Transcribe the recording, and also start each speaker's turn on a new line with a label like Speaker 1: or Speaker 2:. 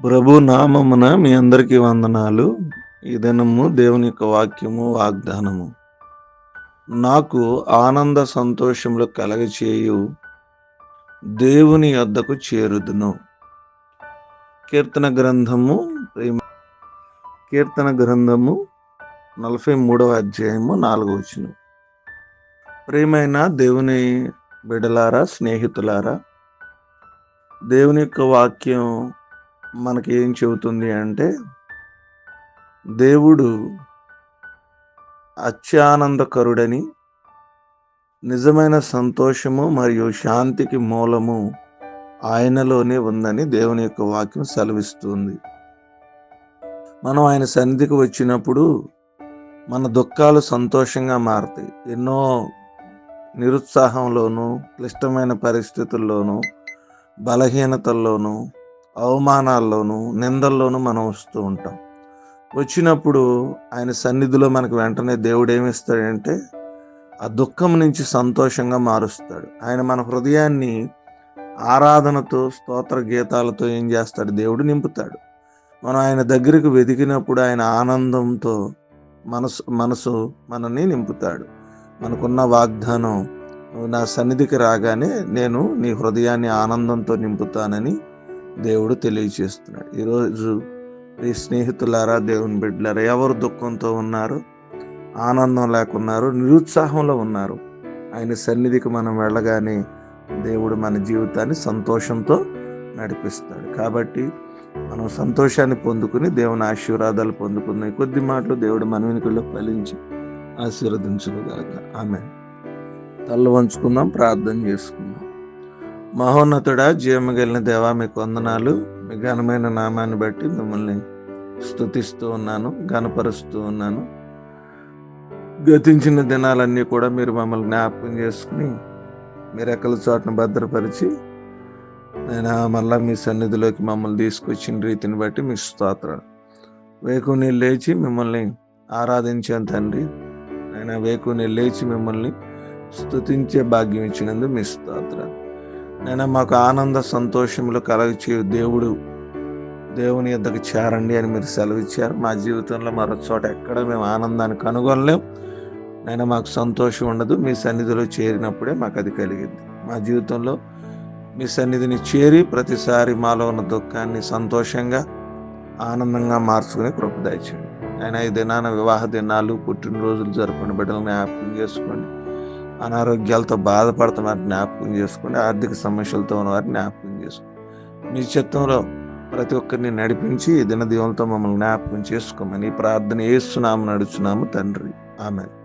Speaker 1: ప్రభు నామమున మీ అందరికీ వందనాలు. ఈ దినము దేవుని యొక్క వాక్యము, వాగ్దానము. నాకు ఆనంద సంతోషములు కలగచేయు దేవుని యొద్దకు చేరుదును. కీర్తన గ్రంథము ప్రేమ- కీర్తన గ్రంథము 43వ అధ్యాయము 4వ వచనం. ప్రియమైన దేవుని బిడలారా, స్నేహితులారా, దేవుని యొక్క వాక్యం మనకి ఏం చెబుతుంది అంటే, దేవుడు అత్యానందకరుడని, నిజమైన సంతోషము మరియు శాంతికి మూలము ఆయనలోనే ఉందని దేవుని యొక్క వాక్యం సెలవిస్తుంది. మనం ఆయన సన్నిధికి వచ్చినప్పుడు మన దుఃఖాలు సంతోషంగా మారతాయి. ఎన్నో నిరుత్సాహంలోనూ, క్లిష్టమైన పరిస్థితుల్లోనూ, బలహీనతల్లోనూ, అవమానాల్లోనూ, నిందల్లోనూ మనం వస్తూ ఉంటాం. వచ్చినప్పుడు ఆయన సన్నిధిలో మనకు వెంటనే దేవుడు ఏమిస్తాడంటే, ఆ దుఃఖం నుంచి సంతోషంగా మారుస్తాడు. ఆయన మన హృదయాన్ని ఆరాధనతో, స్తోత్ర గీతాలతో ఏం చేస్తాడు? దేవుడు నింపుతాడు. మనం ఆయన దగ్గరికి వెతికినప్పుడు ఆయన ఆనందంతో మనసు మనల్ని నింపుతాడు. మనకున్న వాగ్దానం, నువ్వు నా సన్నిధికి రాగానే నేను నీ హృదయాన్ని ఆనందంతో నింపుతానని దేవుడు తెలియచేస్తున్నాడు. ఈరోజు ఈ స్నేహితులారా, దేవుని బిడ్డలారా, ఎవరు దుఃఖంతో ఉన్నారు, ఆనందం లేకున్నారు, నిరుత్సాహంలో ఉన్నారు, ఆయన సన్నిధికి మనం వెళ్ళగానే దేవుడు మన జీవితాన్ని సంతోషంతో నడిపిస్తాడు. కాబట్టి మనం సంతోషాన్ని పొందుకుని దేవుని ఆశీర్వాదాలు పొందుకున్న కొద్ది మాటలు దేవుడు మన వెనుకల్లో ఫలించి ఆశీర్వదించునుగాక. ఆమేన్. తల్ల వంచుకుందాం, ప్రార్థన చేసుకుందాం. మహోన్నతుడా, జీవమగలిగిన దేవా, మీకు వందనాలు. మీ ఘనమైన నామాన్ని బట్టి మిమ్మల్ని స్తుతిస్తూ ఉన్నాను, ఘనపరుస్తూ ఉన్నాను. గతించిన దినాలన్నీ కూడా మీరు మమ్మల్ని జ్ఞాపకం చేసుకుని మీరు ఎక్కల చోటను భద్రపరిచి నేను మళ్ళా మీ సన్నిధిలోకి మమ్మల్ని తీసుకొచ్చిన రీతిని బట్టి మీ స్తోత్రాలు. వేకుని లేచి మిమ్మల్ని ఆరాధించాను తండ్రి. నేను వేకుని లేచి మిమ్మల్ని స్తుతించే భాగ్యం ఇచ్చినందుకు మీ స్తోత్రాలు. నేను మాకు ఆనంద సంతోషములు కలగచే దేవుని యొద్దకు చేరండి అని మీరు సెలవిచ్చారు. మా జీవితంలో మరో చోట ఎక్కడ మేము ఆనందాన్ని కనుగొనలేం. నేను మాకు సంతోషం ఉండదు. మీ సన్నిధిలో చేరినప్పుడే మాకు అది కలిగింది. మా జీవితంలో మీ సన్నిధిని చేరి ప్రతిసారి మాలో ఉన్న దుఃఖాన్ని సంతోషంగా, ఆనందంగా మార్చుకుని కృప దయచేయండి. ఆయన ఈ దినాన వివాహ దినాలు, పుట్టినరోజులు జరుపుకునే బిడ్డలను జ్ఞాపకం చేసుకోండి. అనారోగ్యాలతో బాధపడుతున్న జ్ఞాపకం చేసుకోండి. ఆర్థిక సమస్యలతో ఉన్న వారిని జ్ఞాపకం చేసుకోండి. మీ చిత్తంలో ప్రతి ఒక్కరిని నడిపించి ఈ దిన దీవులతో మమ్మల్ని జ్ఞాపకం చేసుకోమని ప్రార్థన యేసు నామమున అడుగుచున్నాము తండ్రి. ఆమేన్.